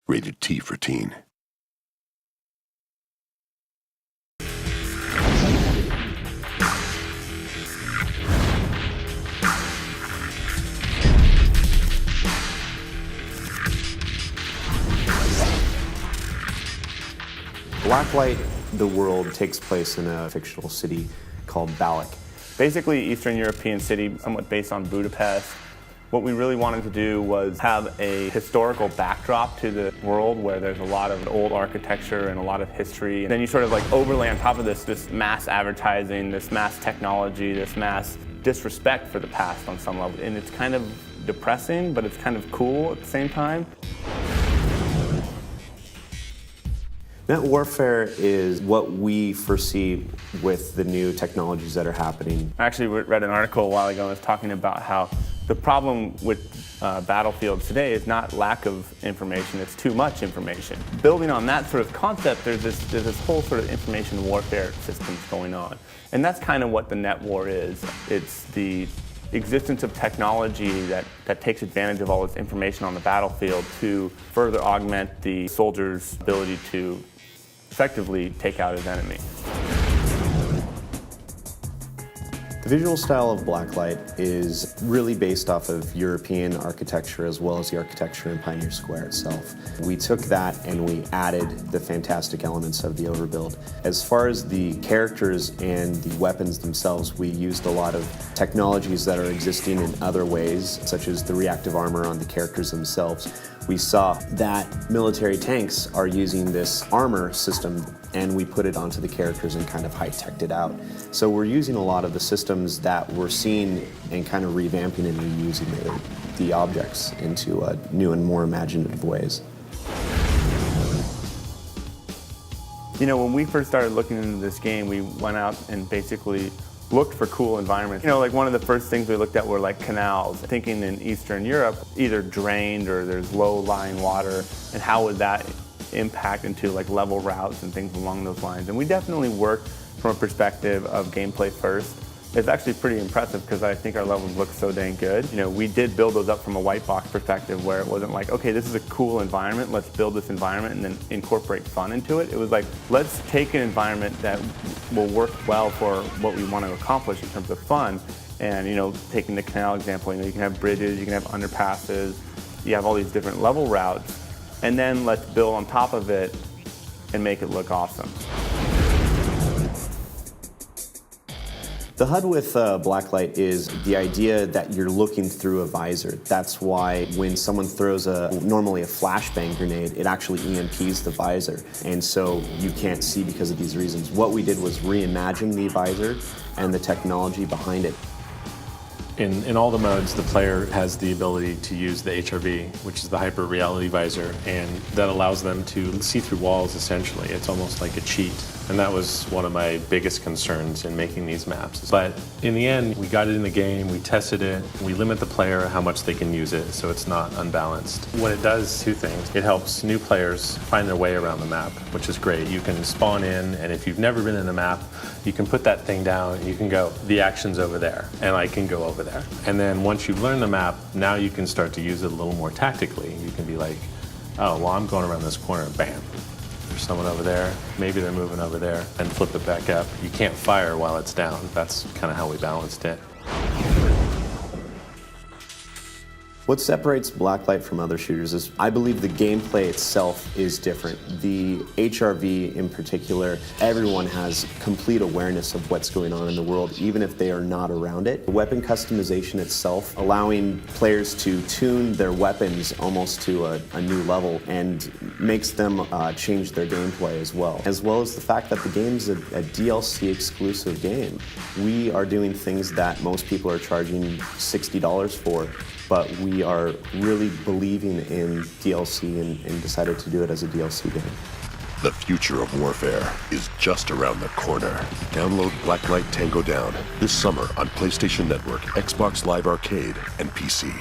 Rated T for teen. Blacklight, the world takes place in a fictional city called Balak. Basically, Eastern European city, somewhat based on Budapest. What we really wanted to do was have a historical backdrop to the world where there's a lot of old architecture and a lot of history. And then you sort of like overlay on top of this mass advertising, this mass technology, this mass disrespect for the past on some level. And it's kind of depressing, but it's kind of cool at the same time. Net warfare is what we foresee with the new technologies that are happening. I actually read an article a while ago that was talking about how the problem with battlefields today is not lack of information, it's too much information. Building on that sort of concept, there's this whole sort of information warfare systems going on. And that's kind of what the net war is. It's the existence of technology that takes advantage of all this information on the battlefield to further augment the soldier's ability to effectively take out his enemy. The visual style of Blacklight is really based off of European architecture as well as the architecture in Pioneer Square itself. We took that and we added the fantastic elements of the overbuild. As far as the characters and the weapons themselves, we used a lot of technologies that are existing in other ways, such as the reactive armor on the characters themselves. We saw that military tanks are using this armor system and we put it onto the characters and kind of high-teched it out. So we're using a lot of the systems that we're seeing and kind of revamping and reusing the objects into new and more imaginative ways. You know, when we first started looking into this game, we went out and basically looked for cool environments. You know, like one of the first things we looked at were like canals. Thinking in Eastern Europe, either drained or there's low-lying water, and how would that impact into like level routes and things along those lines. And we definitely worked from a perspective of gameplay first. It's actually pretty impressive because I think our levels look so dang good. You know, we did build those up from a white box perspective where it wasn't like, okay, this is a cool environment, let's build this environment and then incorporate fun into it. It was like, let's take an environment that will work well for what we want to accomplish in terms of fun. And, you know, taking the canal example, you know, you can have bridges, you can have underpasses, you have all these different level routes, and then let's build on top of it and make it look awesome. The HUD with Blacklight is the idea that you're looking through a visor. That's why when someone throws normally a flashbang grenade, it actually EMPs the visor. And so you can't see because of these reasons. What we did was reimagine the visor and the technology behind it. In all the modes, the player has the ability to use the HRV, which is the hyper reality visor, and that allows them to see through walls essentially. It's almost like a cheat. And that was one of my biggest concerns in making these maps. But in the end, we got it in the game, we tested it, we limit the player how much they can use it so it's not unbalanced. What it does, two things. It helps new players find their way around the map, which is great. You can spawn in, and if you've never been in the map, you can put that thing down and you can go, the action's over there, and I can go over there. And then once you've learned the map, now you can start to use it a little more tactically. You can be like, oh, well, I'm going around this corner, bam. There's someone over there, maybe they're moving over there, and flip it back up. You can't fire while it's down. That's kind of how we balanced it. What separates Blacklight from other shooters is I believe the gameplay itself is different. The HRV in particular, everyone has complete awareness of what's going on in the world, even if they are not around it. The weapon customization itself, allowing players to tune their weapons almost to a new level and makes them change their gameplay as well as the fact that the game's a DLC exclusive game. We are doing things that most people are charging $60 for. But we are really believing in DLC and decided to do it as a DLC game. The future of warfare is just around the corner. Download Blacklight Tango Down this summer on PlayStation Network, Xbox Live Arcade, and PC.